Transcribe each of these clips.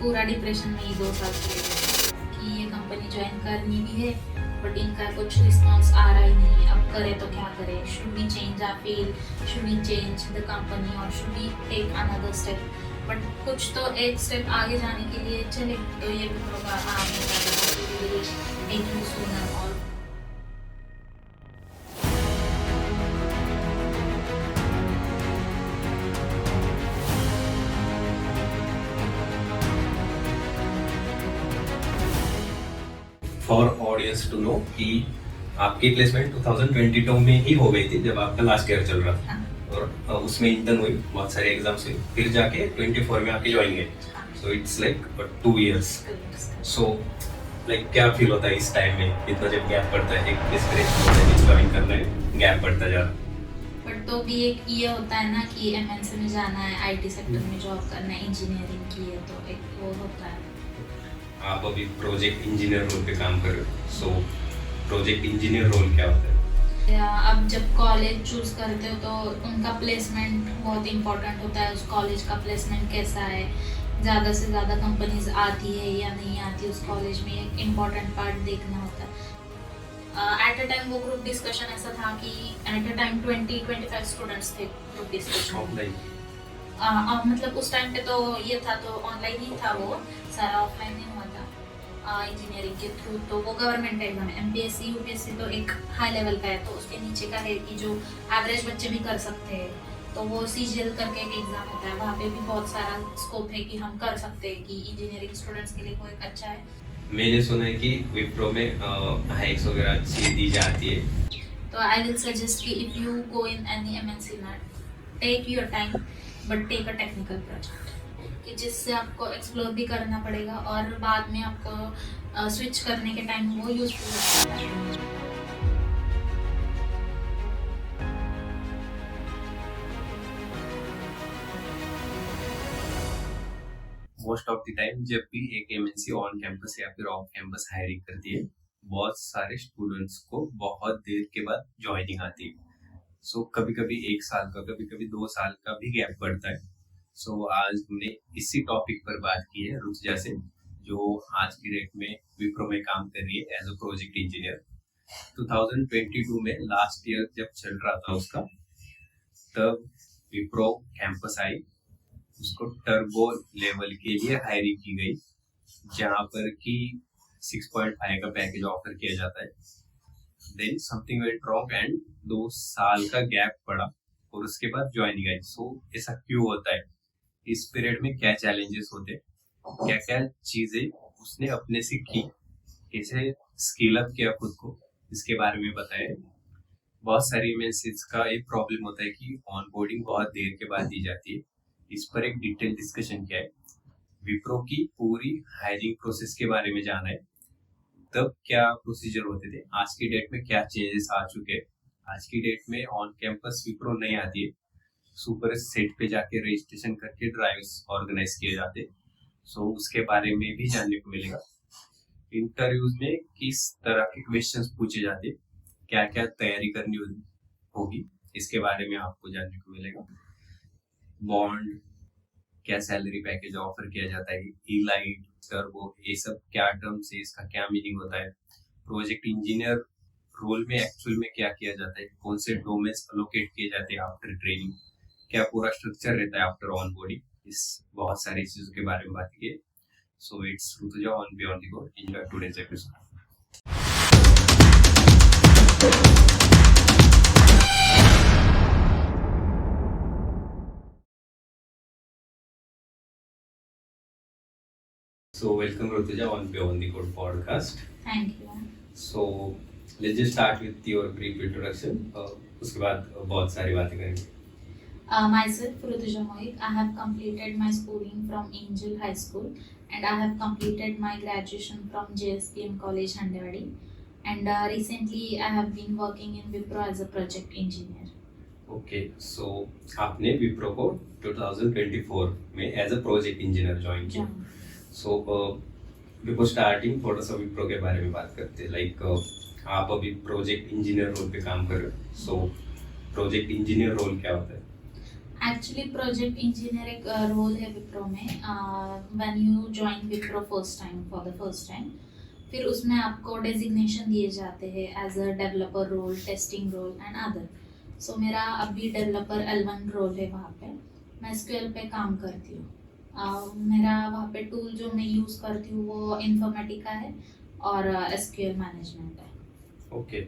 पूरा डिप्रेशन में ही 2 साल चले गए कि ये कंपनी ज्वाइन करनी भी है बट इनका कुछ रिस्पॉन्स आ रहा ही नहीं। अब करे तो क्या करे, should we change our field, should we change the company और should we take another step. But कुछ तो एक स्टेप आगे जाने के लिए चले तो ये विप्रो का आगे टेक यू सूनर और फॉर ऑडियंस टू नो कि आपकी प्लेसमेंट 2022 में ही हो गई थी जब आपका लास्ट ईयर चल रहा था और उसमें इंटर्न हुई, बहुत सारे एग्जाम्स हुए, फिर जाके 24 में आपकी ज्वाइन है। So it's like 2 years। So like क्या फील होता है इस टाइम में, इतना जब गैप पड़ता है, एक डिस्करेज होता है ज्वाइन करना है, गैप पड़ता जा रहा। बट तो भी एक ये होता है ना कि एमएनसी में जाना है, आईटी सेक्टर में जॉब करना है, इंजीनियरिंग की है तो एक वो होता है। आप अभी प्रोजेक्ट इंजीनियर रोल पे काम कर रहे हो, सो प्रोजेक्ट इंजीनियर रोल क्या होता है? अब जब कॉलेज चूज करते हो तो उनका प्लेसमेंट बहुत इंपॉर्टेंट होता है। उस कॉलेज का प्लेसमेंट कैसा है, ज़्यादा से ज़्यादा कंपनीज आती है या नहीं आती उस कॉलेज में, एक इम्पॉर्टेंट पार्ट देखना होता है। एट अ टाइम वो ग्रुप डिस्कशन ऐसा था कि एट अ टाइम 20-25 स्टूडेंट्स थे ग्रुप डिस्कशन। ऑफलाइन? मतलब उस टाइम पे तो ये था तो ऑनलाइन ही था, वो सारा ऑफलाइन नहीं हुआ था इंजीनियरिंग के थ्रू। तो वो गवर्नमेंट एग्जाम है, एमपीएससी यूपीएससी तो एक हाई लेवल का है, तो उसके नीचे का है कि जो एवरेज बच्चे भी कर सकते हैं। तो वो सीजीएल करके एक एग्जाम होता है, वहाँ पे भी बहुत सारा स्कोप है कि हम कर सकते हैं, कि इंजीनियरिंग स्टूडेंट्स के लिए वो एक अच्छा है। मैंने सुना है कि विप्रो में हाइक्स वगैरह अच्छी दी जाती है। तो आई विल सजेस्ट कि if you go in any MNC में, take your time but take a technical project, कि जिससे आपको एक्सप्लोर भी करना पड़ेगा और बाद में आपको स्विच करने के टाइम वो यूजफुल है। मोस्ट ऑफ द टाइम जब भी एक एमएनसी ऑन कैंपस या फिर ऑफ कैंपस हायरिंग करती है, बहुत सारे स्टूडेंट्स को बहुत देर के बाद ज्वाइनिंग आती है। सो कभी कभी 1 साल का, कभी कभी 2 साल का भी गैप पड़ता है। सो आज हमने इसी टॉपिक पर बात की है रुचिजा से, जो आज की डेट में विप्रो में काम कर रही है एज अ प्रोजेक्ट इंजीनियर। 2022 में लास्ट ईयर जब चल रहा था उसका, तब विप्रो कैंपस आई, उसको टर्बो लेवल के लिए हायरिंग की गई, जहां पर कि 6.5 का पैकेज ऑफर किया जाता है। Then something went wrong and 2 साल का गैप पड़ा और उसके बाद ज्वाइनिंग आई। सो ऐसा क्यों होता है, इस पीरियड में क्या चैलेंजेस होते, क्या क्या चीजें उसने अपने से की, कैसे स्किल अप किया खुद को, इसके बारे में बताएं। बहुत सारी एमएनसीज का एक प्रॉब्लम होता है कि ऑनबोर्डिंग बहुत देर के बाद दी जाती है। इस पर एक डिटेल डिस्कशन किया है, विप्रो की पूरी हायरिंग प्रोसेस के बारे में जाना है, तब क्या प्रोसीजर होते थे, आज की डेट में क्या चेंजेस आ चुके हैं। आज की डेट में ऑन कैंपस विप्रो नहीं आती है, सुपर सेट पे जाके रजिस्ट्रेशन करके ड्राइव्स ऑर्गेनाइज किए जाते। सो उसके बारे में भी जानने को मिलेगा। इंटरव्यूज में किस तरह के क्वेश्चंस पूछे जाते, क्या क्या तैयारी करनी होगी, इसके बारे में आपको जानने को मिलेगा। बॉन्ड, क्या सैलरी पैकेज ऑफर किया जाता है, इलाइट, टर्बो, ये सब क्या टर्म्स है, इसका क्या मीनिंग होता है, प्रोजेक्ट इंजीनियर रोल में एक्चुअल में क्या किया जाता है, कौन से डोमेन्स अलोकेट किए जाते हैं आफ्टर ट्रेनिंग, क्या पूरा स्ट्रक्चर रहता है आफ्टर ऑन बोर्डिंग, इस बहुत सारी चीजों के बारे में बात की है। So it's Rutuja on beyond the goal. Enjoy today's episode. So welcome Rutuja on Beyond the Code podcast. Thank you. So let's just start with your brief introduction. उसके बाद बहुत सारी बातें करेंगे। Myself Rutuja Moik. I have completed my schooling from Angel High School and I have completed my graduation from JSPM College Handewadi, and recently I have been working in Wipro as a project engineer. Okay, so आपने विप्रो को 2024 में as a project engineer join किया। So before starting थोड़ा सा विप्रो के बारे में बात करते हैं। लाइक आप अभी प्रोजेक्ट इंजीनियर रोल पे काम कर रहे हो, सो प्रोजेक्ट इंजीनियर रोल क्या होता है? एक्चुअली प्रोजेक्ट इंजीनियर एक रोल है विप्रो में। When you join Wipro first time for the first time, फिर उसमें आपको डेजिग्नेशन दिए जाते हैं as a developer role, testing role and other. So मेरा अभी डेवलपर L1 रोल है वहाँ पे। मैं SQL पे काम करती हूँ। मेरा वहाँ पे टूल जो मैं यूज़ करती हूँ वो इन्फॉर्मेटिका है और SQL मैनेजमेंट है। ओके,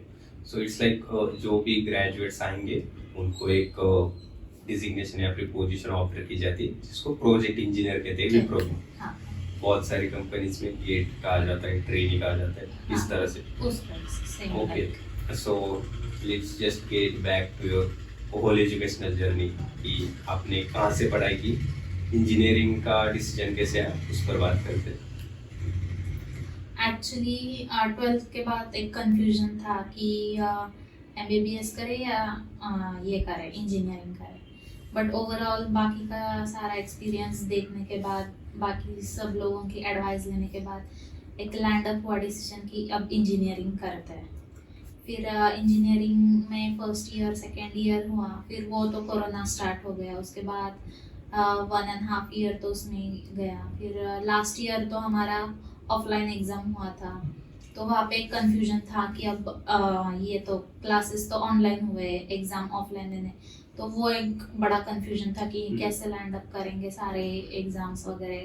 सो इट्स लाइक जो भी ग्रेजुएट्स आएंगे उनको एक डिजिग्नेशन या फिर पोजीशन ऑफर की जाती है जिसको प्रोजेक्ट इंजीनियर कहते हैं विप्रो में। हाँ, बहुत सारी कंपनीज में गेट कहा जाता है, ट्रेनी कहा जाता है, इस हाँ, तरह से। उस तरह से same okay, so let's just get back to your whole educational journey कि आपने कहाँ से पढ़ाई की, इंजीनियरिंग का डिसीजन कैसे आया, उस पर बात करते हैं। एक्चुअली 12th के बाद एक कंफ्यूजन था कि MBBS करे या ये करे, इंजीनियरिंग करे। बट ओवरऑल बाकी का सारा एक्सपीरियंस देखने के बाद, बाकी सब लोगों की एडवाइस लेने के बाद एक लैंड अप हुआ डिसीजन कि अब इंजीनियरिंग करते हैं। फिर इंजीनियरिंग में फर्स्ट ईयर सेकेंड ईयर हुआ, फिर वो तो कोरोना स्टार्ट हो गया। उसके बाद 1.5 ईयर तो उसमें ही गया। फिर लास्ट ईयर तो हमारा ऑफलाइन एग्ज़ाम हुआ था, तो वहाँ पे एक कन्फ्यूजन था कि अब ये तो क्लासेस तो ऑनलाइन हुए, एग्ज़ाम ऑफलाइन देने। तो वो एक बड़ा कन्फ्यूजन था कि कैसे लैंड अप करेंगे सारे एग्ज़ाम्स वगैरह,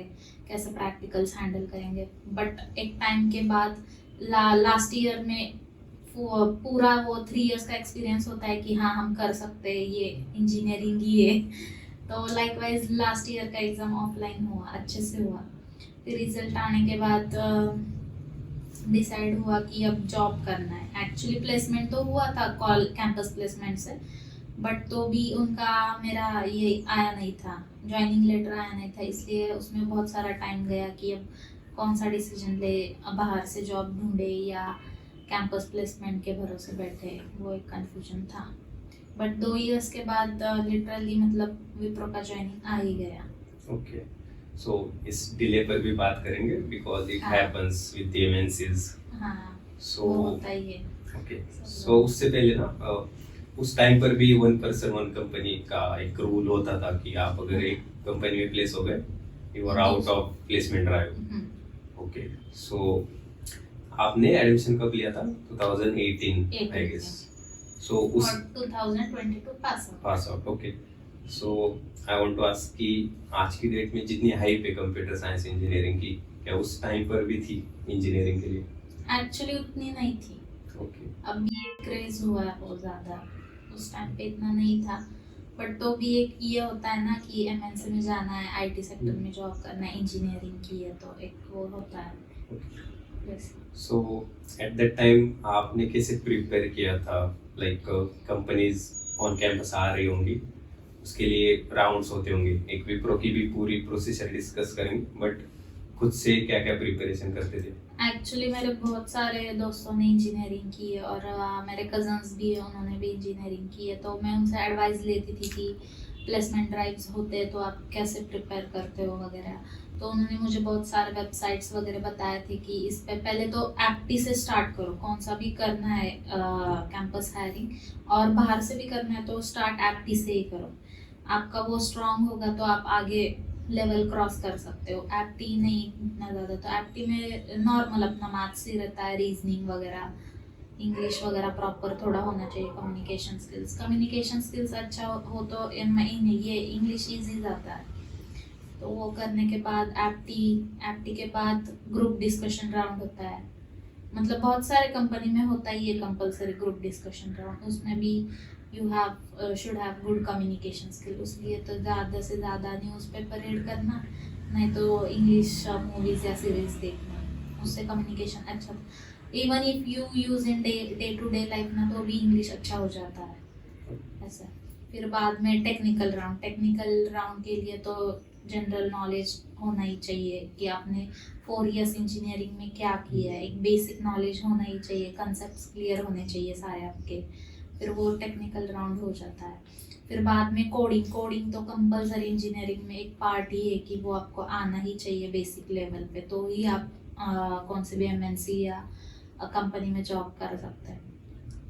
कैसे प्रैक्टिकल्स हैंडल करेंगे। बट एक टाइम के बाद लास्ट ईयर में पूरा वो 3 इयर्स का एक्सपीरियंस होता है कि हाँ हम कर सकते हैं, ये इंजीनियरिंग ही है। तो लाइकवाइज लास्ट ईयर का एग्ज़ाम ऑफलाइन हुआ, अच्छे से हुआ। फिर रिजल्ट आने के बाद डिसाइड हुआ कि अब जॉब करना है। एक्चुअली प्लेसमेंट तो हुआ था कॉल कैंपस प्लेसमेंट से, बट तो भी उनका मेरा ये आया नहीं था, ज्वाइनिंग लेटर आया नहीं था। इसलिए उसमें बहुत सारा टाइम गया कि अब कौन सा डिसीजन ले, बाहर से जॉब ढूंढे या कैंपस प्लेसमेंट के भरोसे बैठे, वो एक कन्फ्यूजन था। बट 2 इयर्स के बाद लिटरली मतलब विप्रो का ज्वाइनिंग आ ही गया। ओके, सो इस डिले पर भी बात करेंगे बिकॉज इट हाँ। Happens with the MNCs. हाँ, सो वो होता ही है। ओके, सो उससे पहले ना उस टाइम पर भी 1 कंपनी का एक रूल होता था कि आप अगर एक कंपनी में प्लेस हो गए, you are out of placement drive. Okay, so आपने एडमिशन कब लिया था? 2018 आई गेस। सो उस और 2022 pass out. Okay, so I want to ask कि आज की डेट में जितनी हाइप है कंप्यूटर साइंस इंजीनियरिंग की, क्या उस टाइम पर भी थी इंजीनियरिंग के लिए? एक्चुअली उतनी नहीं थी। ओके, अब ये क्रेज हुआ है बहुत ज़्यादा, उस टाइम पे इतना नहीं था। बट तो भी एक ये होता है ना कि MNC में जाना है, IT सेक्टर में जॉब करना है, इंजीनियरिंग की है, तो एक वो होता है। Yes. So at that time आपने कैसे प्रिपेयर किया था? लाइक कंपनीज ऑन कैंपस आ रही होंगी, उसके लिए राउंड्स होते होंगे, एक विप्रो की भी पूरी प्रोसीजर डिस्कस करेंगे, बट खुद से क्या क्या प्रिपरेशन करते थे? एक्चुअली मेरे बहुत सारे दोस्तों ने इंजीनियरिंग की है और मेरे कजन्स भी हैं, उन्होंने भी इंजीनियरिंग की है। तो मैं उनसे एडवाइस लेती थी कि प्लेसमेंट ड्राइव्स होते हैं तो आप कैसे प्रिपेयर करते हो वगैरह। तो उन्होंने मुझे बहुत सारे वेबसाइट्स वगैरह बताए थे कि इस पे पहले तो एप्टी से स्टार्ट करो, कौन सा भी करना है कैंपस हायरिंग, और बाहर से भी करना है तो स्टार्ट एप्टी से ही करो। आपका वो स्ट्रांग होगा तो आप आगे लेवल क्रॉस कर सकते हो। एप्टी नहीं इतना ज़्यादा, तो एप्टी में नॉर्मल अपना मैथ्स ही रहता है, रीजनिंग वगैरह, इंग्लिश वगैरह प्रॉपर थोड़ा होना चाहिए। कम्युनिकेशन स्किल्स अच्छा हो तो ये इंग्लिश ईजी जाता है। तो वो करने के बाद एप्टी के बाद ग्रुप डिस्कशन राउंड होता है। मतलब बहुत सारे कंपनी में होता ही है कंपलसरी ग्रुप डिस्कशन राउंड, उसमें भी you have should have good communication skill. उसलिए तो ज़्यादा से ज़्यादा न्यूज़पेपर रीड करना, नहीं तो इंग्लिश मूवीज़ या सीरीज देखना, उससे कम्युनिकेशन अच्छा। Even if you use in day to day life में तो भी इंग्लिश अच्छा हो जाता है ऐसा। फिर बाद में टेक्निकल राउंड के लिए तो जनरल नॉलेज होना ही चाहिए कि आपने 4 इयर्स इंजीनियरिंग में क्या किया है, एक बेसिक नॉलेज होना ही चाहिए, कंसेप्ट्स क्लियर होने चाहिए सारे आपके। फिर वो टेक्निकल राउंड हो जाता है। फिर बाद में कोडिंग तो कंपलसरी इंजीनियरिंग में एक पार्ट ही है कि वो आपको आना ही चाहिए बेसिक लेवल पे, तो ही आप कौन से भी MNC या कंपनी में जॉब कर सकते हैं।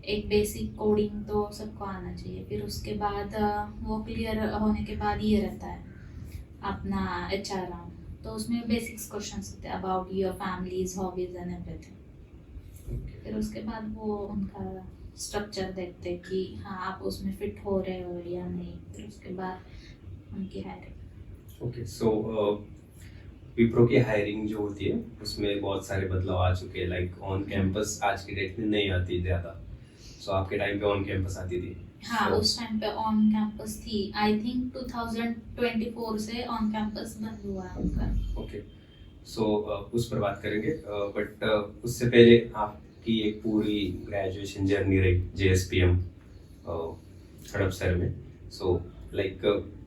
एक बेसिक कोडिंग तो सबको आना चाहिए। फिर उसके बाद वो क्लियर होने के बाद ये रहता है अपना HR राउंड। तो उसमें बेसिक्स क्वेश्चंस होते हैं about your families hobbies and everything. फिर उसके बाद वो उनका स्ट्रक्चर देखते हैं कि हाँ आप उसमें फिट हो रहे हो या नहीं। फिर उसके बाद उनकी हायरिंग। ओके, सो विप्रो की हायरिंग जो होती है उसमें बहुत सारे बदलाव आ चुके हैं, लाइक ऑन कैंपस आज की डेट में नहीं आती ज़्यादा। सो आपके टाइम पे ऑन कैंपस आती थी? हाँ So, उस टाइम पे ऑन कैंपस थी। आई थिंक 2024 से ऑन कैंपस बंद हुआ है उनका। ओके, सो उस पर बात करेंगे, बट उससे पहले आपकी एक पूरी ग्रेजुएशन जर्नी रही JSPM हड़पसर में। सो लाइक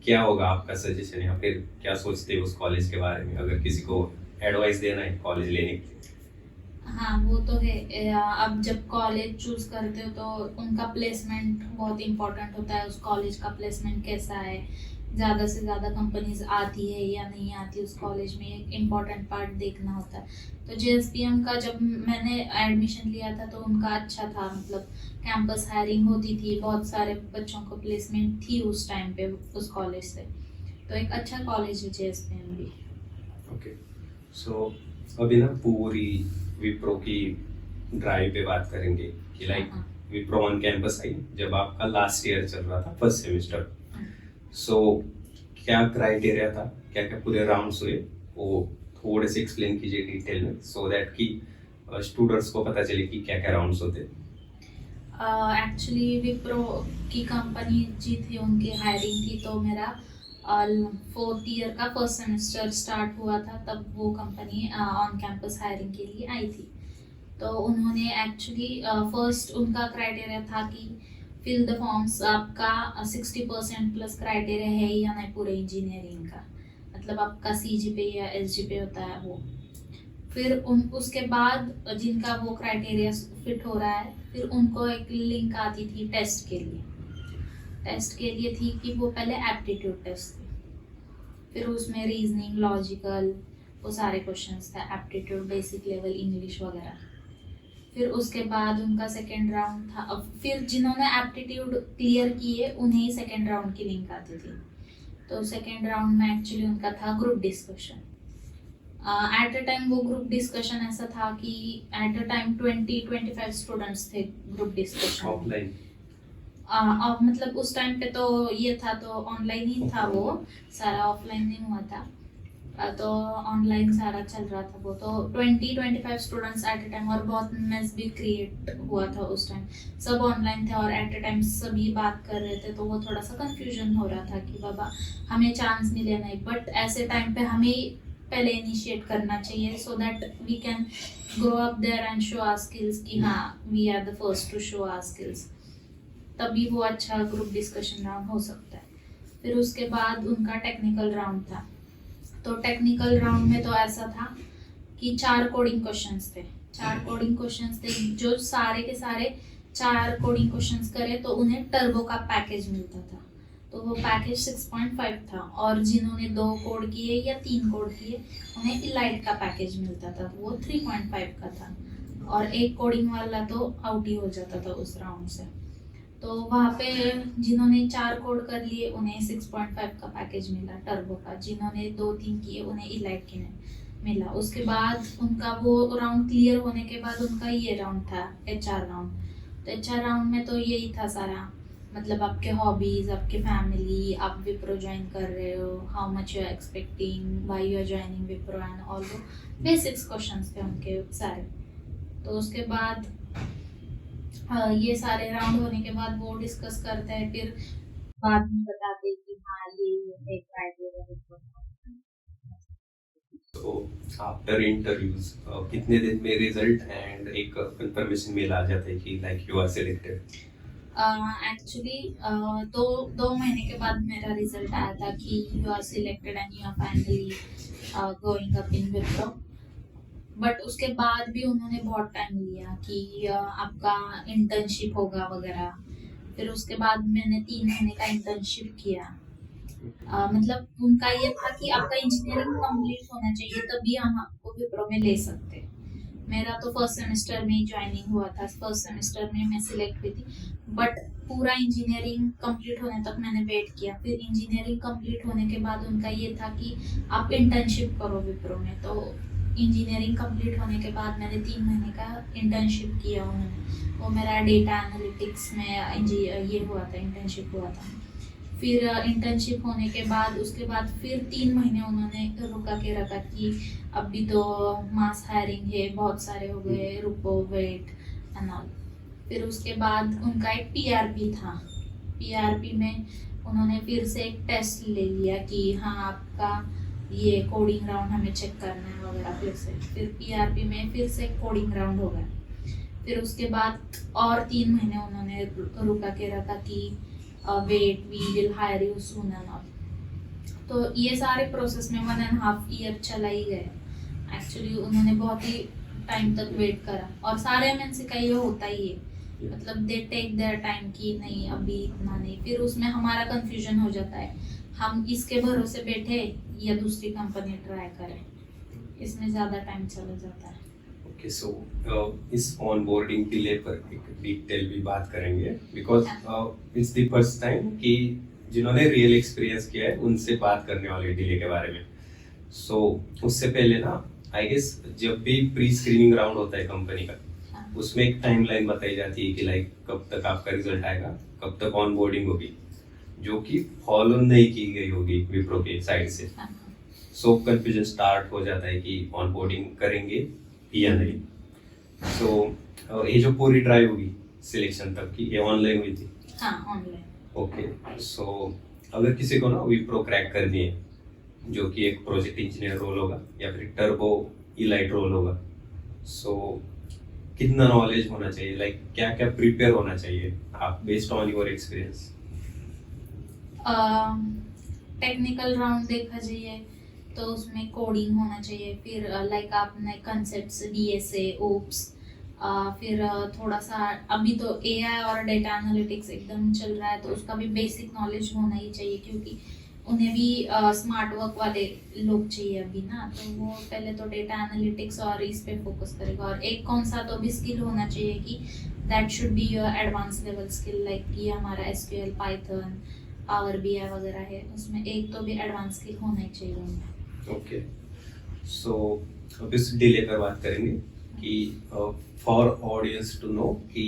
क्या होगा आपका सजेशन या फिर क्या सोचते हो उस कॉलेज के बारे में, अगर किसी को एडवाइस देना है कॉलेज लेने के लिए? हाँ वो तो है। अब जब कॉलेज चूज करते हो तो उनका प्लेसमेंट बहुत इम्पोर्टेंट होता है। उस कॉलेज का प्लेसमेंट कैसा है, ज़्यादा से ज़्यादा कंपनीज आती है या नहीं आती उस कॉलेज में, एक इम्पॉर्टेंट पार्ट देखना होता है। तो JSPM का जब मैंने एडमिशन लिया था तो उनका अच्छा था, मतलब कैंपस हायरिंग होती थी, बहुत सारे बच्चों को प्लेसमेंट थी उस टाइम पे उस कॉलेज से। तो एक अच्छा कॉलेज है JSPM भी। ओके, सो अभी ना पूरी विप्रो की ड्राइव पे बात करेंगे कि लाइक हाँ, विप्रो ऑन कैंपस आई जब आपका लास्ट ईयर चल रहा था, फर्स्ट सेमेस्टर। हाँ। सो क्या क्राइटेरिया था, क्या क्या पूरे राउंड्स हुए, वो थोड़े से एक्सप्लेन कीजिए डिटेल में, सो दैट कि स्टूडेंट्स को पता चले कि क्या क्या राउंड्स होते हैं। एक्चुअली विप्रो की कंपनी जी थी, उनकी हायरिंग थी। तो मेरा 4th ईयर का फर्स्ट सेमेस्टर स्टार्ट हुआ था तब वो कंपनी ऑन कैंपस हायरिंग के लिए आई थी। तो उन्होंने एक्चुअली फर्स्ट उनका क्राइटेरिया था कि फिल द फॉर्म्स, आपका 60% प्लस क्राइटेरिया है या नहीं पूरे इंजीनियरिंग का, मतलब आपका CGPA या SGPA होता है वो। फिर उसके बाद जिनका वो क्राइटेरिया फिट हो रहा है फिर उनको एक लिंक आती थी टेस्ट के लिए। टेस्ट के लिए थी कि वो पहले एप्टीट्यूड टेस्ट थी, फिर उसमें रीजनिंग लॉजिकल वो सारे क्वेश्चंस थे, एप्टीट्यूड बेसिक लेवल इंग्लिश वगैरह। फिर उसके बाद उनका सेकेंड राउंड था। अब फिर जिन्होंने एप्टीट्यूड क्लियर किए उन्हें ही सेकेंड राउंड की लिंक आती थी। तो सेकेंड राउंड में एक्चुअली उनका था group discussion. At a time वो ग्रुप डिस्कशन ऐसा था कि एट अ टाइम 20-25 स्टूडेंट्स थे ग्रुप डिस्कशन। ऑफलाइन? अब मतलब उस टाइम पे तो ये था तो ऑनलाइन ही था वो सारा, ऑफलाइन नहीं हुआ था। तो ऑनलाइन सारा चल रहा था वो। तो 20-25 स्टूडेंट्स एट अ टाइम, और बहुत मेस भी क्रिएट हुआ था उस टाइम। सब ऑनलाइन थे और एट अ टाइम सभी बात कर रहे थे, तो वो थोड़ा सा कंफ्यूजन हो रहा था कि बाबा हमें चांस मिले नहीं। बट ऐसे टाइम पे हमें पहले इनिशिएट करना चाहिए so that we can grow up there and show our skills कि हाँ we are the first to show our skills. तभी वो अच्छा ग्रुप डिस्कशन राउंड हो सकता है। फिर उसके बाद उनका टेक्निकल राउंड था। तो टेक्निकल राउंड में तो ऐसा था कि 4 कोडिंग क्वेश्चंस थे। 4 कोडिंग क्वेश्चंस थे, जो सारे के सारे 4 कोडिंग क्वेश्चंस करे तो उन्हें टर्बो का पैकेज मिलता था। तो वो पैकेज 6.5 था, और जिन्होंने 2 कोड किए या 3 कोड किए उन्हें इलाइट का पैकेज मिलता था, तो वो 3.5 का था। और एक कोडिंग वाला तो आउट ही हो जाता था उस राउंड से। तो वहाँ पे जिन्होंने 4 कोड कर लिए उन्हें 6.5 का पैकेज मिला टर्बो का, जिन्होंने 2-3 किए उन्हें इलाइट के मिला। उसके बाद उनका वो राउंड क्लियर होने के बाद उनका ये राउंड था HR राउंड। तो HR राउंड में तो यही था सारा, मतलब आपके हॉबीज, आपके फैमिली, आप विप्रो ज्वाइन कर रहे हो, how much you are expecting, why you are joining Wipro and all वो बेसिक्स क्वेश्चंस थे उनके सारे। तो उसके बाद ये सारे राउंड होने के बाद वो डिस्कस करते हैं, फिर बाद में बताते हैं कि हाँ ये एक क्राइटेरिया है। तो आफ्टर इंटरव्यूज कितने दिन में रिजल्ट एंड एक कंफर्मेशन मेल आ जाता है कि like you are selected? Actually दो महीने के बाद मेरा रिजल्ट आया था कि you are selected and you are finally going up in Wipro. But उसके बाद भी उन्होंने बहुत टाइम लिया कि आपका इंटर्नशिप होगा वगैरह। फिर उसके बाद मैंने 3 महीने का इंटर्नशिप किया। मतलब उनका ये था कि आपका इंजीनियरिंग कंप्लीट होना चाहिए तभी हम आपको विप्रो में ले सकते हैं। मेरा तो फर्स्ट सेमेस्टर में ही ज्वाइनिंग हुआ था, फर्स्ट सेमेस्टर में मैं सिलेक्ट हुई थी, बट पूरा इंजीनियरिंग कंप्लीट होने तक मैंने वेट किया। फिर इंजीनियरिंग कंप्लीट होने के बाद उनका ये था कि आप इंटर्नशिप करो विप्रो में। तो इंजीनियरिंग कंप्लीट होने के बाद मैंने 3 महीने का इंटर्नशिप किया उन्होंने, वो मेरा डेटा एनालिटिक्स में ये हुआ था, इंटर्नशिप हुआ था। फिर इंटर्नशिप होने के बाद उसके बाद फिर 3 महीने उन्होंने रुका के रखा कि अभी तो मास हायरिंग है, बहुत सारे हो गए, रुको, वेट एंड ऑल। फिर उसके बाद उनका एक पीआरपी था, पीआरपी में उन्होंने फिर से एक टेस्ट ले लिया कि हाँ आपका ये कोडिंग राउंड हमें चेक करना है वगैरह। फिर पीआरपी में फिर से कोडिंग राउंड हो गया। फिर उसके बाद और 3 महीने उन्होंने रुका के रखा कि wait, we will hire you soon and all. तो ये सारे प्रोसेस में 1.5 ईयर चला ही गया। एक्चुअली उन्होंने बहुत ही टाइम तक वेट करा, और सारे एमएनसी का ये होता ही है, मतलब दे टेक देयर टाइम कि नहीं अभी इतना नहीं। फिर उसमें हमारा कंफ्यूजन हो जाता है, हम इसके भरोसे बैठे या दूसरी कंपनी ट्राई करें, इसमें ज़्यादा टाइम चला जाता है। ओके, सो इस ऑनबोर्डिंग डिले पर एक डिटेल भी बात करेंगे, because it's the first time कि जिन्होंने रियल एक्सपीरियंस किया है उनसे बात करने वाले डिले के बारे में। सो उससे पहले ना, आई गेस जब भी प्री स्क्रीनिंग राउंड होता है कंपनी का, उसमें एक टाइमलाइन बताई जाती है कि लाइक कब तक आपका रिजल्ट आएगा, कब तक ऑनबोर्डिंग होगी, जो कि फॉलो नहीं की गई होगी विप्रो के साइड से। सो कंफ्यूजन स्टार्ट हो जाता है कि ऑनबोर्डिंग करेंगे या नहीं। सो ये जो पूरी ड्राइव हुई सिलेक्शन तक की, ये ऑनलाइन हुई थी? हाँ, ऑनलाइन। ओके, सो अगर किसी को ना विप्रो क्रैक करनी है, जो कि एक प्रोजेक्ट इंजीनियर रोल होगा या फिर टर्बो इलाइट रोल होगा, सो कितना नॉलेज होना चाहिए, लाइक क्या क्या प्रिपेयर होना चाहिए आप based on your experience? Technical round देखा जाए तो उसमें कोडिंग होना चाहिए, फिर लाइक आपने कंसेप्ट्स डीएसए, ओप्स, फिर थोड़ा सा अभी तो एआई और डेटा एनालिटिक्स एकदम चल रहा है, तो उसका भी बेसिक नॉलेज होना ही चाहिए, क्योंकि उन्हें भी स्मार्ट वर्क वाले लोग चाहिए अभी ना। तो वो पहले तो डेटा एनालिटिक्स और इस पे फोकस करेगा, और एक कौन सा तो भी स्किल होना चाहिए कि that should be your advance level skill, like कि हमारा एसक्यूएल, पाइथन, पावर बीआई वगैरह है, उसमें एक तो भी एडवांस स्किल होना ही चाहिए उनमें। ओके, सो अब इस डिले पर बात करेंगे कि फॉर ऑडियंस टू नो कि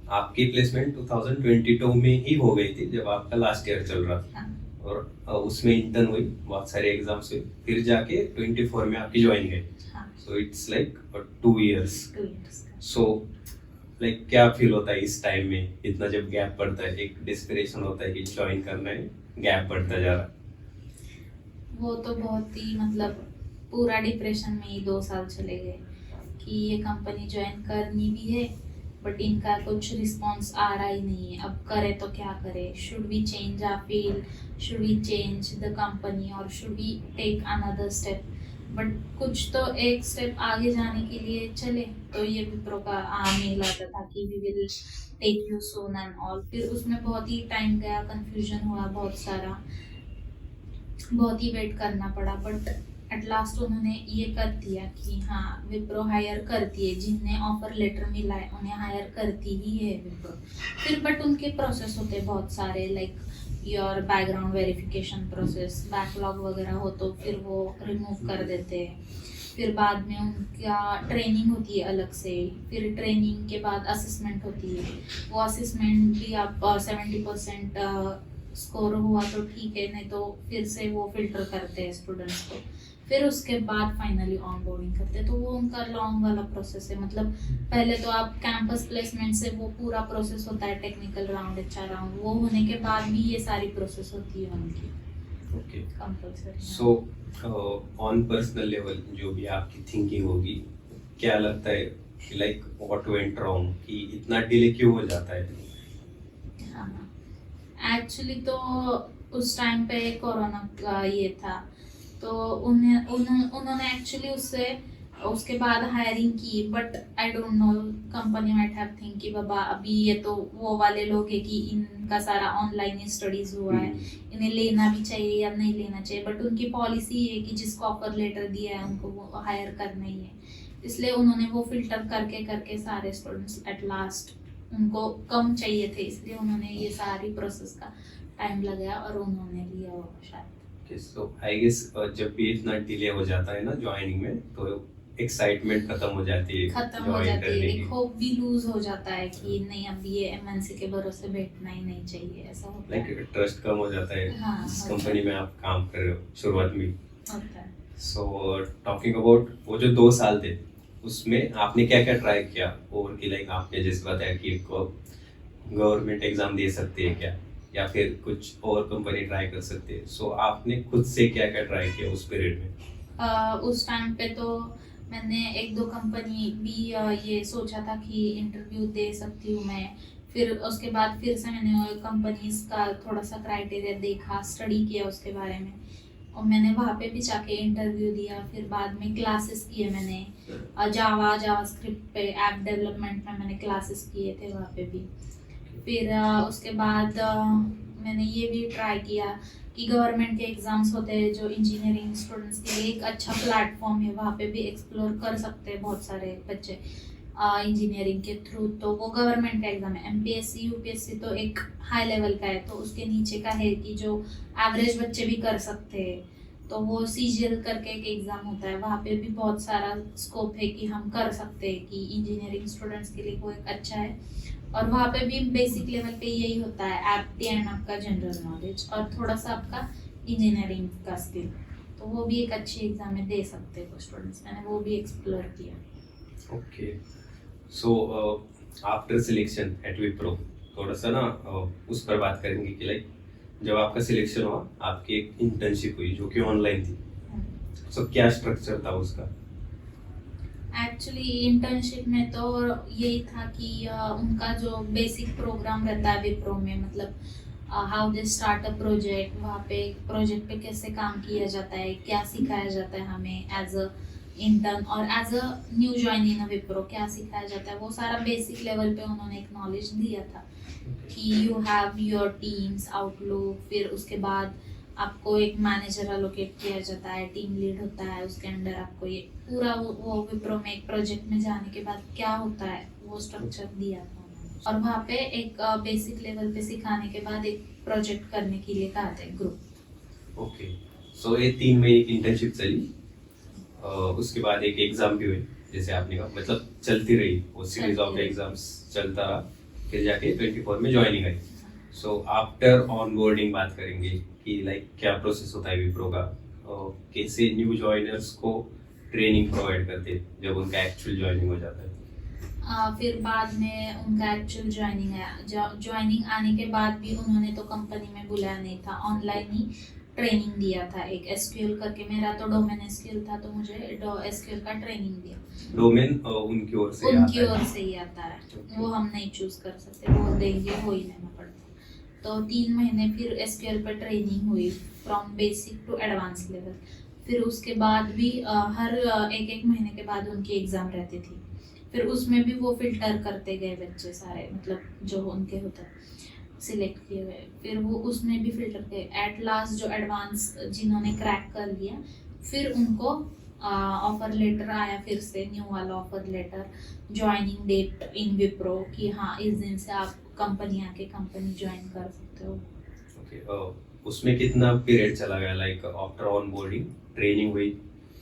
आपकी प्लेसमेंट 2022 में ही हो गई थी जब आपका लास्ट ईयर चल रहा था। हाँ। और उसमें इंटर्न हुई, बहुत सारे एग्जाम्स हुए, फिर जाके 24 में आपकी ज्वाइन है। हाँ। So it's like 2 years। 2 years का। सो लाइक क्या फील होता है इस टाइम में, इतना जब गैप पड़ता है? एक डिस्पिरेशन होता है कि ज्वाइन करना है, गैप बढ़ता जा रहा है। वो तो बहुत ही मतलब पूरा डिप्रेशन में ही 2 साल चले गए कि ये कंपनी ज्वाइन करनी भी है, बट इनका कुछ रिस्पॉन्स आ रहा ही नहीं है। अब करे तो क्या करे, should we change our field, should we change the company, और should we take another step. But कुछ तो एक स्टेप आगे जाने के लिए चले, तो ये विप्रो का मेल आता था कि we will take you soon and all. फिर उसमें बहुत ही टाइम गया, कंफ्यूजन हुआ बहुत सारा, बहुत ही वेट करना पड़ा, बट एट लास्ट उन्होंने ये कर दिया कि हाँ विप्रो हायर करती है, जिन्हें ऑफर लेटर मिला है उन्हें हायर करती ही है विप्रो। फिर बट उनके प्रोसेस होते हैं बहुत सारे, like your background verification process, backlog वगैरह हो तो फिर वो रिमूव कर देते हैं। फिर बाद में उनका ट्रेनिंग होती है अलग से, फिर ट्रेनिंग के बाद असेसमेंट होती है, वो असेसमेंट भी आप 70% स्कोर हुआ तो ठीक है, नहीं तो फिर से वो फिल्टर करते हैं स्टूडेंट्स को, फिर उसके बाद फाइनली ऑनबोर्डिंग करते हैं। तो वो उनका लॉन्ग वाला प्रोसेस है, मतलब पहले तो आप कैंपस प्लेसमेंट से वो पूरा प्रोसेस होता है, टेक्निकल राउंड, एचआर राउंड, वो होने के बाद भी ये सारी प्रोसेस होती है उनकी। Okay, compulsory. So on personal level जो भी आपकी थिंकिंग होगी, क्या लगता है कि लाइक व्हाट वेंट रॉन्ग, कि इतना डिले क्यों हो जाता है? हाँ, एक्चुअली तो उस टाइम पे कोरोना का ये था, तो उन्होंने एक्चुअली उसके बाद हायरिंग की, but I don't know, company might have think कि बाबा अभी ये तो वो वाले लोग हैं कि इनका सारा ऑनलाइन ही स्टडीज हुआ है, इन्हें लेना भी चाहिए या नहीं लेना चाहिए, बट उनकी पॉलिसी है कि जिसको ऑफर लेटर दिया है उनको वो हायर करना ही है। इसलिए उन्होंने वो फिल्टर करके करके सारे स्टूडेंट्स एट लास्ट, उनको कम चाहिए थे इसलिए उन्होंने ये सारी प्रोसेस का टाइम लगाया और उन्होंने लिया वो शायद। सो आई गेस जब भी इतना डिले हो जाता है ना ज्वाइनिंग में, तो एक्साइटमेंट खत्म हो जाती है खत्म हो ज्वाइन जाती है, करने एक की। होप भी लूज हो जाता है कि नहीं अब ये एमएनसी के भरोसे बैठना ही नहीं चाहिए, ऐसा होता है। लाइक ट्रस्ट कम हो जाता है हाँ, जिस होता कंपनी में आप काम कर रहे हो शुरुआत में। होता है। सो टॉकिंग अबाउट वो जो 2 साल थे, उसमें आपने क्या क्या ट्राई किया? और कि लाइक आपने जैसे बताया कि एक गवर्नमेंट एग्जाम दे सकते हैं क्या, या फिर कुछ और कंपनी ट्राई कर सकते हैं। सो आपने खुद से क्या क्या ट्राई किया उस पीरियड में? उस टाइम पे तो मैंने एक दो कंपनी भी ये सोचा था कि इंटरव्यू दे सकती हूँ मैं। फिर उसके बाद फिर से मैंने कंपनीज का थोड़ा सा क्राइटेरिया देखा, स्टडी किया उसके बारे में, और मैंने वहाँ पे भी जाके इंटरव्यू दिया। फिर बाद में क्लासेस किए मैंने जावास्क्रिप्ट पे, ऐप डेवलपमेंट में मैंने क्लासेस किए थे वहाँ पे भी। फिर उसके बाद मैंने ये भी ट्राई किया कि गवर्नमेंट के एग्ज़ाम्स होते हैं जो इंजीनियरिंग स्टूडेंट्स के लिए एक अच्छा प्लेटफॉर्म है, वहाँ पे भी एक्सप्लोर कर सकते हैं बहुत सारे बच्चे इंजीनियरिंग के थ्रू। तो वो गवर्नमेंट का एग्ज़ाम है, एमपीएससी यूपीएससी तो एक हाई लेवल का है, तो उसके नीचे का है कि जो एवरेज बच्चे भी कर सकते हैं। तो वो सीजीएल करके एक एग्ज़ाम होता है, वहाँ पे भी बहुत सारा स्कोप है कि हम कर सकते हैं, कि इंजीनियरिंग स्टूडेंट्स के लिए वो एक अच्छा है। और वहाँ पे भी बेसिक लेवल पे यही होता है, एप्टी एंड आपका जनरल नॉलेज और थोड़ा सा आपका इंजीनियरिंग का स्किल। तो वो भी एक अच्छी एग्जाम में दे सकते हैं स्टूडेंट्स, मैंने वो भी एक्सप्लोर किया। Okay. So after selection at Wipro, थोड़ा सा ना उस पर बात करेंगे कि लाइक जब आपका सिलेक्शन हुआ, आपकी एक इंटर्नशिप हुई जो कि ऑनलाइन थी। सो क्या स्ट्रक्चर था उसका? एक्चुअली इंटर्नशिप में तो यही था कि उनका जो बेसिक प्रोग्राम रहता है विप्रो में, मतलब how they start a project, वहाँ पे प्रोजेक्ट पे कैसे काम किया जाता है, क्या सिखाया जाता है हमें एज अ इंटर्न और as a new join in a Wipro, क्या सिखाया जाता है, वो सारा बेसिक लेवल पे उन्होंने एक नॉलेज दिया था कि you have your teams outlook. फिर उसके बाद आपको एक मैनेजर अलोकेट किया जाता है, टीम लीड होता है, उसके अंडर आपको ये पूरा वो विप्रो में एक प्रोजेक्ट में जाने के बाद क्या होता है वो स्ट्रक्चर दिया था उन्होंने। और वहाँ पे एक बेसिक लेवल पे सिखाने के बाद एक प्रोजेक्ट करने के लिए कहा था ग्रुप। ओके। सो ये 3 महीने की इंटर्नशिप चली, उसके बाद एक एग्जाम भी हुई जैसे आपने कहा, मतलब चलती रही वो सीरीज ऑफ एग्जाम्स चलता रहा, फिर जाके 24 में joining I. So after onboarding बात करेंगे कि लाइक क्या प्रोसेस होता है विप्रो का, कैसे न्यू ज्वाइनर्स को ट्रेनिंग प्रोवाइड करते हैं जब उनका एक्चुअल ज्वाइनिंग हो जाता है। फिर बाद में उनका एक्चुअल ज्वाइनिंग आया, ज्वाइनिंग आने के बाद भी उन्होंने तो कंपनी में बुलाया नहीं था, ऑनलाइन ही ट्रेनिंग दिया था। एक एसक्यूएल करके, मेरा तो डोमेन एसक्यूएल था, तो मुझे एसक्यूएल का ट्रेनिंग दिया। डोमेन उनकी ओर से उनकी आता है। ओर से ही आता है, वो हम नहीं चूज कर सकते, वो देंगे वो ही लेना पड़ता। तो 3 महीने फिर एसक्यूएल पर ट्रेनिंग हुई from basic to advance level. फिर उसके बाद भी हर एक महीने के बाद उनकी एग्ज़ाम रहती थी। फिर उसमें भी वो फिल्टर करते गए बच्चे सारे, मतलब जो उनके होता सिलेक्ट किए हुए, फिर वो उसमें भी फिल्टर किए। एट लास्ट जो एडवांस जिन्होंने क्रैक कर लिया, फिर उनको ऑफर लेटर आया, फिर से न्यू वाला ऑफर लेटर, ज्वाइनिंग डेट इन विप्रो कि हाँ इस दिन से आप कंपनी आके कंपनी ज्वाइन कर सकते हो। ओके। उसमें कितना पीरियड चला गया, लाइक आफ्टर ऑनबोर्डिंग ट्रेनिंग हुई,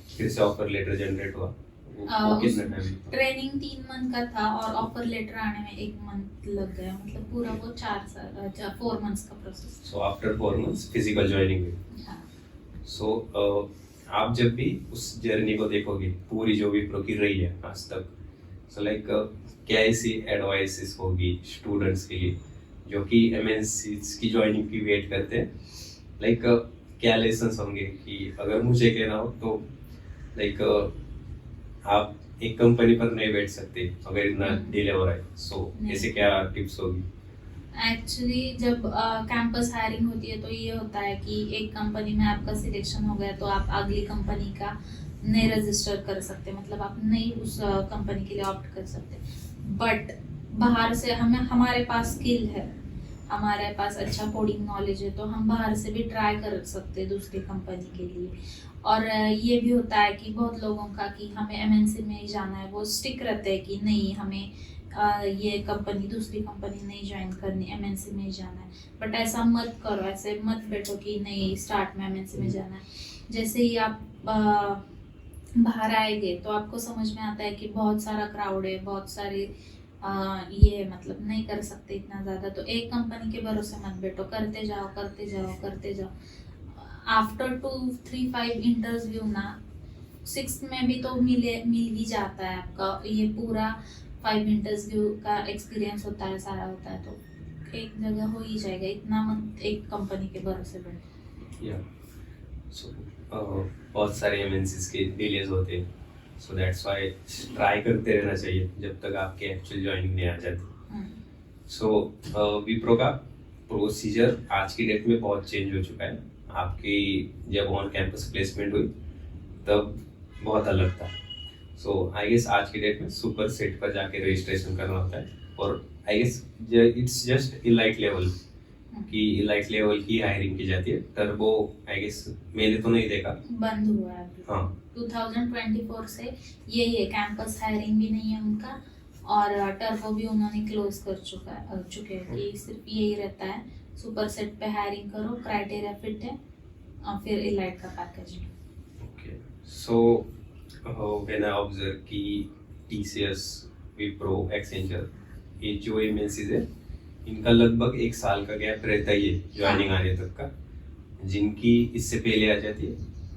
फिर से ऑफर लेटर जनरेट हुआ, वो कितना टाइम? ट्रेनिंग 3 मंथ का था और ऑफर लेटर आने में 1 मंथ लग गया, मतलब पूरा वो 4 मंथ्स का process. So after 4 months physical joining हुई। हाँ। सो आप जब भी उस जर्नी को देखोगे पूरी जो भी प्रो की रही है आज तक, सो लाइक क्या ऐसी एडवाइसेस होगी स्टूडेंट्स के लिए जो कि एमएनसी की ज्वाइनिंग की वेट करते हैं, लाइक क्या लेसन्स होंगे कि अगर मुझे कहना हो तो लाइक आप एक कंपनी पर नहीं बैठ सकते अगर इतना डिले हो रहा है, सो ऐसे क्या टिप्स होगी? एक्चुअली जब कैंपस हायरिंग होती है तो ये होता है कि एक कंपनी में आपका सिलेक्शन हो गया तो आप अगली कंपनी का नहीं रजिस्टर कर सकते, मतलब आप नहीं उस कंपनी के लिए ऑप्ट कर सकते। बट बाहर से हमें, हमारे पास स्किल है, हमारे पास अच्छा कोडिंग नॉलेज है तो हम बाहर से भी ट्राई कर सकते हैं दूसरी कंपनी के लिए। और ये भी होता है कि बहुत लोगों का कि हमें एमएनसी में ही जाना है, वो स्टिक रहते हैं कि नहीं हमें ये कंपनी दूसरी कंपनी नहीं ज्वाइन करनी, एमएनसी में ही जाना है। बट ऐसा मत करो, ऐसे मत बैठो कि नहीं स्टार्ट में एमएनसी में जाना है। जैसे ही आप बाहर आएंगे तो आपको समझ में आता है कि बहुत सारा क्राउड है, बहुत सारे ये मतलब नहीं कर सकते इतना ज़्यादा। तो एक कंपनी के भरोसे मत बैठो, करते जाओ करते जाओ करते जाओ। आफ्टर 2 3 5 इंटरव्यू ना 6 में भी तो मिल ही जाता है आपका ये पूरा 5 इंटरव्यू का एक्सपीरियंस होता है, सारा होता है तो एक जगह हो ही जाएगा। इतना मत एक कंपनी के भरोसे बैठो। या सो बहुत सारे एमएनसीज के डिलेज होते हैं, सो दैट्स व्हाई ट्राई करते रहना चाहिए जब तक आपके एक्चुअल ज्वाइनिंग नहीं आ जाती। हम्म। सो विप्रो का प्रोसीजर आज की डेट में बहुत चेंज हो चुका है। आपकी जब ऑन कैंपस प्लेसमेंट हुई तब बहुत अलग था। सो आई गेस आज की डेट में सुपर सेट पर जाके रजिस्ट्रेशन करना होता है, और I guess it's just elite level की इलाइट लेवल की हायरिंग की जाती है। टर्बो आई गेस मैंने तो नहीं देखा। बंद हुआ है अभी। हाँ 2024 से यही है, कैंपस हायरिंग भी नहीं है उनका, और टर्बो भी उन्होंने क्लोज कर चुके हैं कि सिर्फ यही रहता है, सुपर सेट पे हायरिंग करो, क्राइटेरिया फिट है और फिर इलाइट का package. Okay so when I observe कि टीसीएस, विप्रो, एक्सेंचर, ये जो एमएनसीज है इनका लगभग 1 साल का गैप रहता ही है ज्वाइनिंग आने तक का। जिनकी इससे पहले आ जाती है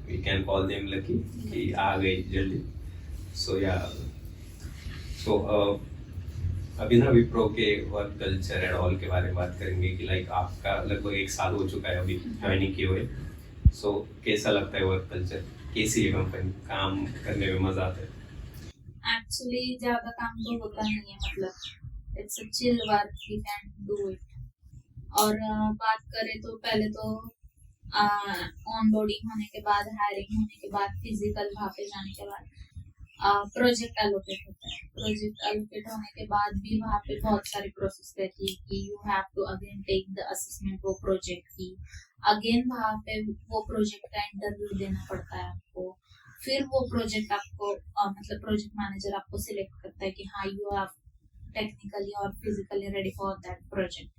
we can call them lucky कि आ गई जल्दी। सो या सो अभी ना विप्रो के वर्क कल्चर एंड ऑल के बारे में बात करेंगे कि लाइक आपका लगभग 1 साल हो चुका है अभी ज्वाइनिंग किए हुए। सो कैसा लगता है वर्क कल्चर, कैसी है कंपनी, काम करने में मजा आता है? एक्चुअली ज्यादा काम तो होता नहीं है, मतलब it's a chill work, we can do it. और बात करें तो पहले तो ऑनबोर्डिंग होने के बाद, हायरिंग होने के बाद, फिजिकल वहाँ पे जाने के बाद प्रोजेक्ट एलोकेट होता है। प्रोजेक्ट एलोकेट होने के बाद भी वहाँ पे बहुत सारी प्रोसेस रहती है कि you have to again take the assessment वो प्रोजेक्ट की, अगेन वहाँ पे वो प्रोजेक्ट का इंटरव्यू देना पड़ता है आपको। फिर वो प्रोजेक्ट आपको मतलब प्रोजेक्ट मैनेजर आपको सिलेक्ट करता है कि हाँ यू आर टेक्निकली और physically ready for that project.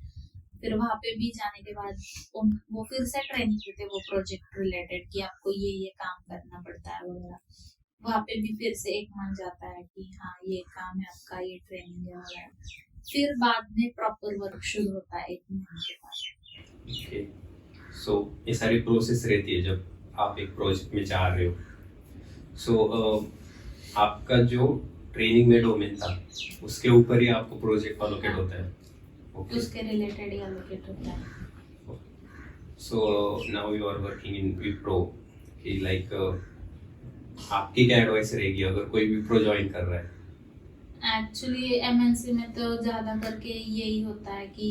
फिर वहाँ पे भी जाने के बाद वो फिर से ट्रेनिंग देते हैं वो प्रोजेक्ट रिलेटेड कि आपको ये काम करना पड़ता है वगैरह। वहाँ पे भी फिर से 1 मंथ जाता है कि हाँ ये काम है आपका, ये ट्रेनिंग है वगैरह। फिर बाद में प्रॉपर वर्क शुरू होता है 1 महीने के बाद। ओके सो ये सारी प्रोसेस रहती है जब आप एक प्रोजेक्ट में जा रहे हो। सो आपका जो ट्रेनिंग में डोमेन था उसके ऊपर ही आपको प्रोजेक्ट अलोकेट होता है? ओके उसके रिलेटेड ही एलोकेट होता है। So now you are working in Wipro कि लाइक आपकी क्या एडवाइस रहेगी अगर कोई विप्रो ज्वाइन कर रहा है? एक्चुअली एमएनसी में तो ज़्यादा करके यही होता है कि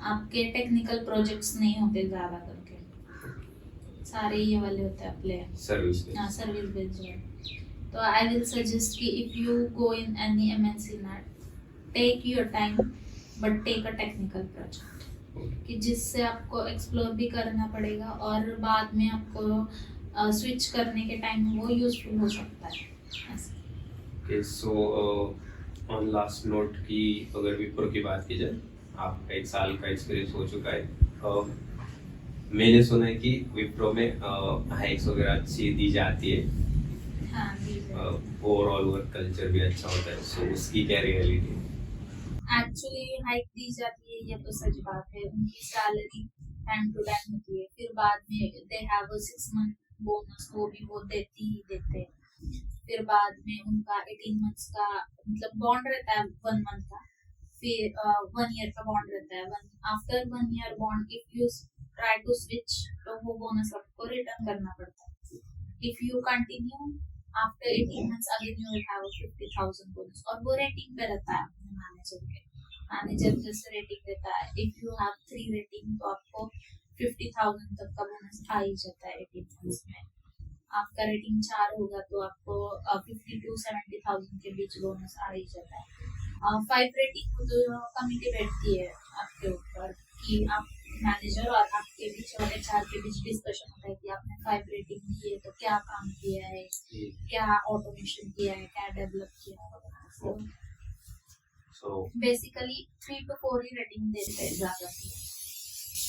आपके टेक्निकल प्रोजेक्ट्स नहीं होते ज़्यादा करके, सारे ये वाले होते हैं अपने सर्विस हाँ सर्विस बेस्ड। तो आई विल सजेस्ट कि if you go in any MNC ना, take your time but take a technical project, कि जिससे आपको एक्सप्लोर भी करना पड़ेगा और बाद में आपको स्विच करने के टाइम वो यूजफुल हो सकता है ऐसे। Okay so on last note की अगर विप्रो की बात की जाए, आपका 1 साल का एक्सपीरियंस हो चुका है। मैंने सुना है कि विप्रो में हाइक्स वगैरह अच्छी दी जाती है, हाँ जी ओवरऑल वर्क कल्चर भी अच्छा होता है। सो उसकी क्या रियलिटी है? एक्चुअली हाइक दी जाती है, ये तो सच बात है। उनकी सैलरी टाइम टू टाइम होती है, फिर बाद में they have a 6 month bonus, वो भी वो देती ही देते हैं। फिर बाद में उनका 18 मंथ्स का मतलब बॉन्ड रहता है 1 मंथ का, फिर 1 ईयर का बॉन्ड रहता है। After 1 year bond if you try to switch तो वो बोनस आपको रिटर्न करना पड़ता है। If you continue after 18 months again you will have 50,000 bonus, और वो रेटिंग पे रहता है अपने मैनेजर के। मैनेजर जैसे रेटिंग देता है, इफ यू हैव 3 रेटिंग तो आपको 50,000 तक का बोनस आ ही जाता है 18 मंथ्स में। आपका रेटिंग 4 होगा तो आपको 50 to 70,000 के बीच बोनस आ ही जाता है। 5 रेटिंग हो तो कमिटी बैठती है आपके ऊपर कि आप मैनेजर और आपके बीच और एचआर के बीच डिस्कशन होता है कि आपने 5 रेटिंग दी है तो क्या काम किया है, क्या ऑटोमेशन किया है, क्या डेवलप किया है वगैरह। So basically 3 to 4 he rating देते हैं ज्यादा से।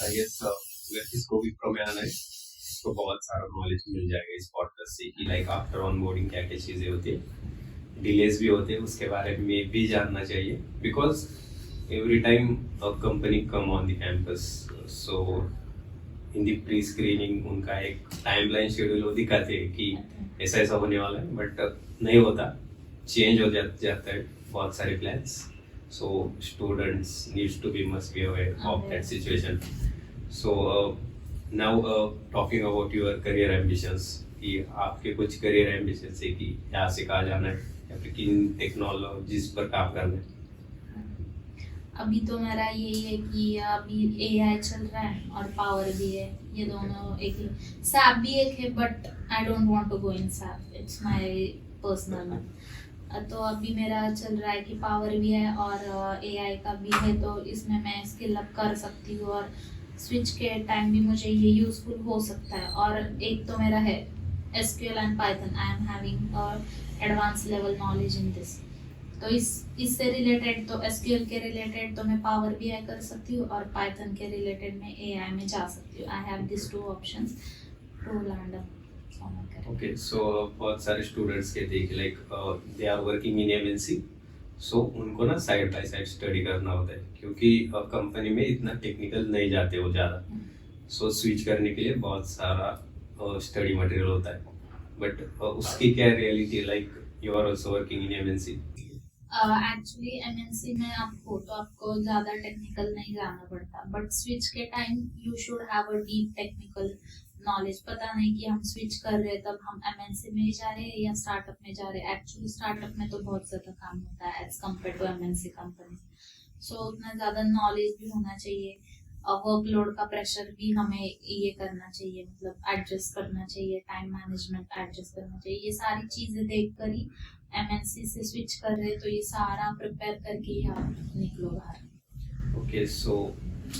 I guess अगर किसको भी प्रो में आना है इसको बहुत सारा नॉलेज मिल जाएगा इस पॉडकास्ट से कि लाइक आफ्टर ऑनबोर्डिंग क्या क्या चीज़ें होती है, डिलेज भी होते हैं, उसके बारे में भी जानना चाहिए because every time a company come on the campus, so in the pre screening उनका एक टाइमलाइन शेड्यूल वो दिखाते हैं कि ऐसा ऐसा होने वाला है, बट नहीं होता, चेंज हो जाता है बहुत सारे plans, so students needs to be must be aware of that situation. So now talking about your career ambitions, कि आपके कुछ करियर एम्बिशंस है कि यहाँ से कहाँ जाना है या फिर किन टेक्नोलॉजीज पर काम करना है? अभी तो मेरा यही है कि अभी एआई चल रहा है और पावर भी है, ये दोनों एक ही। सैप भी एक है but I don't want to go in SAP, it's my personal. तो अभी मेरा चल रहा है कि पावर भी है और एआई का भी है, तो इसमें मैं स्किल अप कर सकती हूँ और स्विच के टाइम भी मुझे ये यूजफुल हो सकता है। और एक तो मेरा है SQL and Python, I am having advance level knowledge in this. तो इससे रिलेटेड तो SQL के रिलेटेड तो मैं पावर BI कर सकती हूँ और पाइथन के रिलेटेड मैं AI में जा सकती हूँ। I have this 2 options to land up. Okay, so बहुत सारे स्टूडेंट्स कहते हैं कि like they are working in MNC, so उनको ना साइड बाय साइड स्टडी करना होता है क्योंकि कंपनी में इतना टेक्निकल नहीं जाते हो ज़्यादा, सो स्विच करने के लिए बहुत सारा स्टडी मटेरियल होता है, बट उसकी क्या reality, like you are also working in MNC? एक्चुअली MNC में आपको ज़्यादा टेक्निकल नहीं जाना पड़ता, बट स्विच के time you should have a deep technical knowledge. पता नहीं कि हम स्विच कर रहे हैं तब हम MNC में ही जा रहे हैं या स्टार्टअप में जा रहे हैं। एक्चुअली स्टार्टअप में तो बहुत ज़्यादा काम होता है as compare to MNC company, so उतना ज़्यादा नॉलेज भी होना चाहिए और वर्कलोड का प्रेशर भी हमें ये करना चाहिए, मतलब एडजस्ट करना चाहिए, टाइम मैनेजमेंट एडजस्ट करना चाहिए। ये सारी चीज़ें देख कर ही MNC से स्विच कर रहे, तो ये सारा प्रिपेयर करके ही आप निकलो बाहर। Okay, so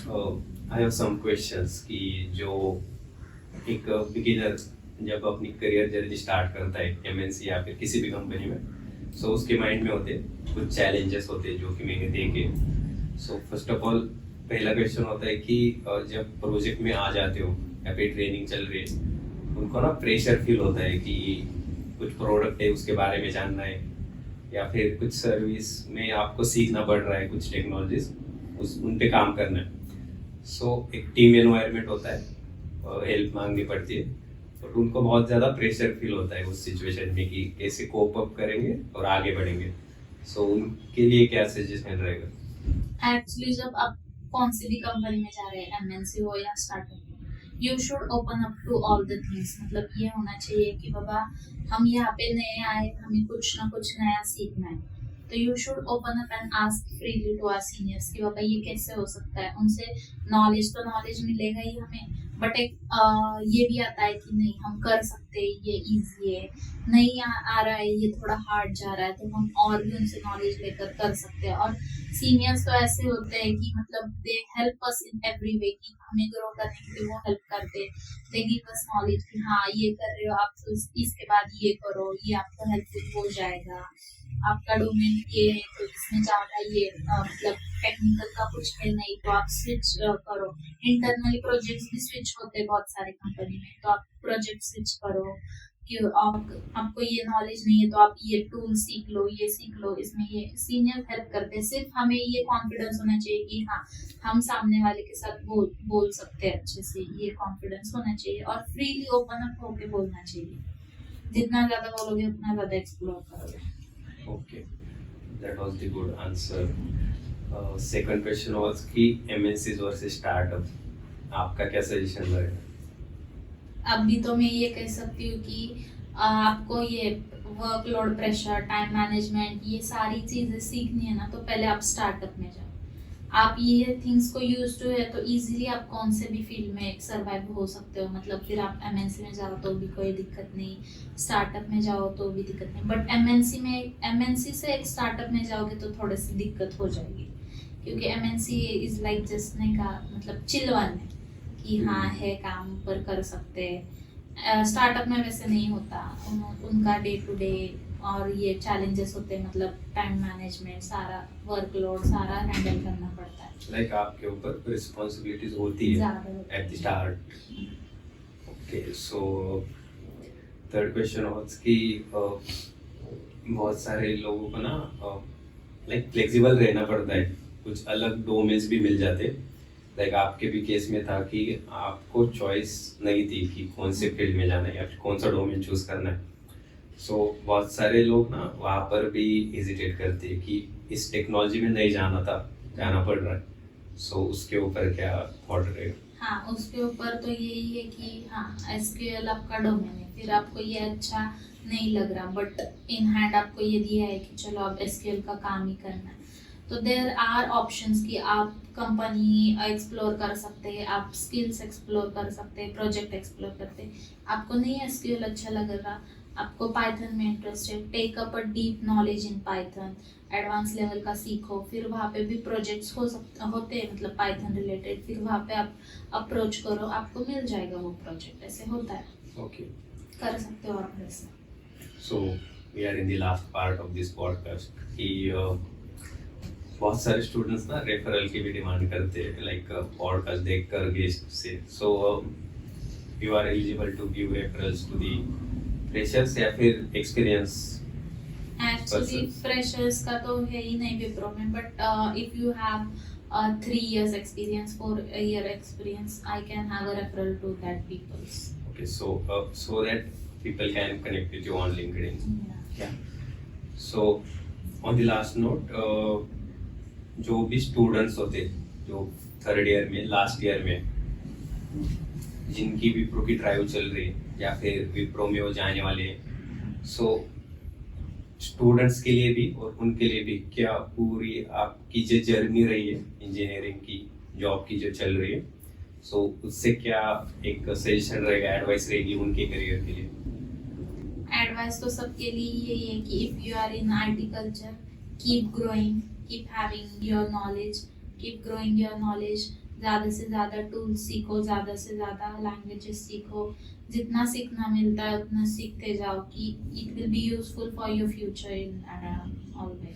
I have some questions कि जो एक बिगिनर जब अपनी करियर जर्नी स्टार्ट करता है MNC या फिर किसी भी कंपनी में, सो उसके माइंड में होते कुछ चैलेंजेस होते हैं जो कि मैंने देखे। सो फर्स्ट ऑफ ऑल पहला क्वेश्चन होता है कि जब प्रोजेक्ट में आ जाते हो या फिर ट्रेनिंग चल रही है, उनको ना प्रेशर फील होता है कि कुछ प्रोडक्ट है उसके बारे में जानना है या फिर कुछ सर्विस में आपको सीखना पड़ रहा है, कुछ टेक्नोलॉजीज उन पे काम करना है। सो एक टीम एनवायरनमेंट होता है, हेल्प मांगनी पड़ती है, बट उनको बहुत ज़्यादा प्रेशर फील होता है उस सिचुएशन में कि कैसे कोप अप करेंगे और आगे बढ़ेंगे। सो उनके लिए क्या सजेशन रहेगा? एक्चुअली जब आप कौन सी भी कंपनी में जा रहे हैं, MNC हो या startup, you should open up to all the things. मतलब ये होना चाहिए कि बाबा हम यहाँ पे नए आए, हमें कुछ ना कुछ नया सीखना है, तो you should open up and ask freely to our seniors कि बाबा ये कैसे हो सकता है। उनसे नॉलेज मिलेगा ही हमें, बट एक ये भी आता है कि नहीं हम कर सकते हैं, ये इजी है, नहीं आ रहा है, ये थोड़ा हार्ड जा रहा है, तो हम और भी उनसे नॉलेज लेकर कर सकते हैं। और सीनियर्स तो ऐसे होते हैं कि मतलब they help us in every way, कि हमें ग्रो करने के लिए वो हेल्प करते हैं। दे गिव अस नॉलेज कि हाँ ये कर रहे हो आप, तो इसके बाद ये करो, ये आपको हेल्पफुल हो जाएगा। आपका डोमेन ये है तो इसमें ज़्यादा ये मतलब टेक्निकल का कुछ है नहीं, तो आप स्विच करो। इंटरनली प्रोजेक्ट्स भी स्विच होते हैं बहुत सारी कंपनी में, तो आप प्रोजेक्ट स्विच करो कि आपको ये नॉलेज नहीं है तो आप ये टूल सीख लो, ये सीख लो। इसमें ये सीनियर हेल्प करते हैं। सिर्फ हमें ये कॉन्फिडेंस होना चाहिए कि हाँ हम सामने वाले के साथ बोल सकते हैं अच्छे से, ये कॉन्फिडेंस होना चाहिए और फ्रीली ओपन अप होके बोलना चाहिए। जितना ज्यादा बोलोगे उतना ज्यादा एक्सप्लोर करोगे। Okay, that was the good answer. Second question was कि MNCs versus startup, आपका क्या सजेशन रहेगा? अभी तो मैं ये कह सकती हूँ कि आपको ये वर्कलोड प्रेशर, टाइम मैनेजमेंट, ये सारी चीज़ें सीखनी है ना, तो पहले आप स्टार्टअप में जाओ। आप ये थिंग्स को यूज टू है तो इजीली आप कौन से भी फील्ड में सर्वाइव हो सकते हो। मतलब फिर आप MNC में जाओ तो भी कोई दिक्कत नहीं, स्टार्टअप में जाओ तो भी दिक्कत नहीं, बट MNC से एक स्टार्टअप में जाओगे तो थोड़ी सी दिक्कत हो जाएगी, क्योंकि एमएनसी इज लाइक जस्ट नहीं का मतलब चिल वन है कि हाँ है काम पर कर सकते हैं। स्टार्टअप में वैसे नहीं होता, उनका डे टू डे और ये चैलेंजेस होते हैं, मतलब टाइम मैनेजमेंट, सारा वर्कलोड सारा हैंडल करना पड़ता है, लाइक आपके ऊपर रिस्पॉन्सिबिलिटीज होती है ज़्यादा होता एट है। The start. Okay, so third question was कि बहुत सारे लोगों को ना लाइक फ्लेक्सिबल रहना पड़ता है, कुछ अलग डोमेन्स भी मिल जाते। लाइक आपके भी केस में था कि आपको चॉइस नहीं थी कि कौन से फील्ड में जाना है या कौन सा डोमेन चूज करना है। सो बहुत सारे लोग ना वहाँ पर भी हेजिटेट करते हैं कि इस टेक्नोलॉजी में नहीं जाना पड़ रहा है। सो उसके ऊपर क्या थॉट रहेगा? हाँ, उसके ऊपर तो यही है कि हाँ एसक्यूएल आपका डोमेन है, फिर आपको ये अच्छा नहीं लग रहा बट इन हैंड आपको ये दिया है कि चलो अब एसक्यूएल का काम ही करना है, तो देयर आर ऑप्शंस कि आप कंपनी एक्सप्लोर कर सकते हैं, आप स्किल्स एक्सप्लोर कर सकते हैं, प्रोजेक्ट एक्सप्लोर करते हैं। आपको नहीं एसक्यूएल अच्छा लग रहा, आपको पाइथन में इंटरेस्ट है, take up a deep knowledge in Python, advance level का सीखो, फिर वहाँ पे भी प्रोजेक्ट्स होते हैं मतलब पाइथन रिलेटेड, फिर वहाँ पे आप अप्रोच करो, आपको मिल जाएगा वो प्रोजेक्ट, ऐसे होता है, ओके, कर सकते हो आप ऐसे। So we are in the last part of this podcast कि बहुत सारे स्टूडेंट्स ना रेफरल की भी डिमांड करते हैं, लाइक पॉडकास्ट देखकर गेस्ट से। So you are eligible to give referrals to the freshers या फिर एक्सपीरियंस? एक्चुअली फ्रेशर्स का तो है ही नहीं विप्रो में, but if you have 3 years experience, 4 year experience, I can have a referral to that people's. Okay, so that people can connect with you on LinkedIn. Yeah. So on the last note, जो भी students होते जो third year में, last year में, जिनकी विप्रो की drive चल रही है या फिर विप्रो में वो जाने वाले हैं, सो स्टूडेंट्स के लिए भी और उनके लिए भी क्या पूरी आपकी जो जर्नी रही है इंजीनियरिंग की, जॉब की जो चल रही है, सो उससे क्या एक सजेशन रहेगा, एडवाइस रहेगी उनके करियर के लिए? एडवाइस तो सबके लिए यही है कि if you are in IT culture, keep growing, keep having your knowledge, keep growing your knowledge, ज़्यादा से ज़्यादा टूल्स सीखो, ज़्यादा से ज़्यादा लैंग्वेजेस सीखो, जितना सीखना मिलता है उतना सीखते जाओ कि it will be useful for your future in all way.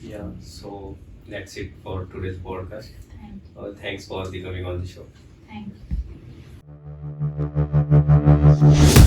Yeah, so that's it for today's podcast. Thank you. Thanks for the coming on the show. Thank you.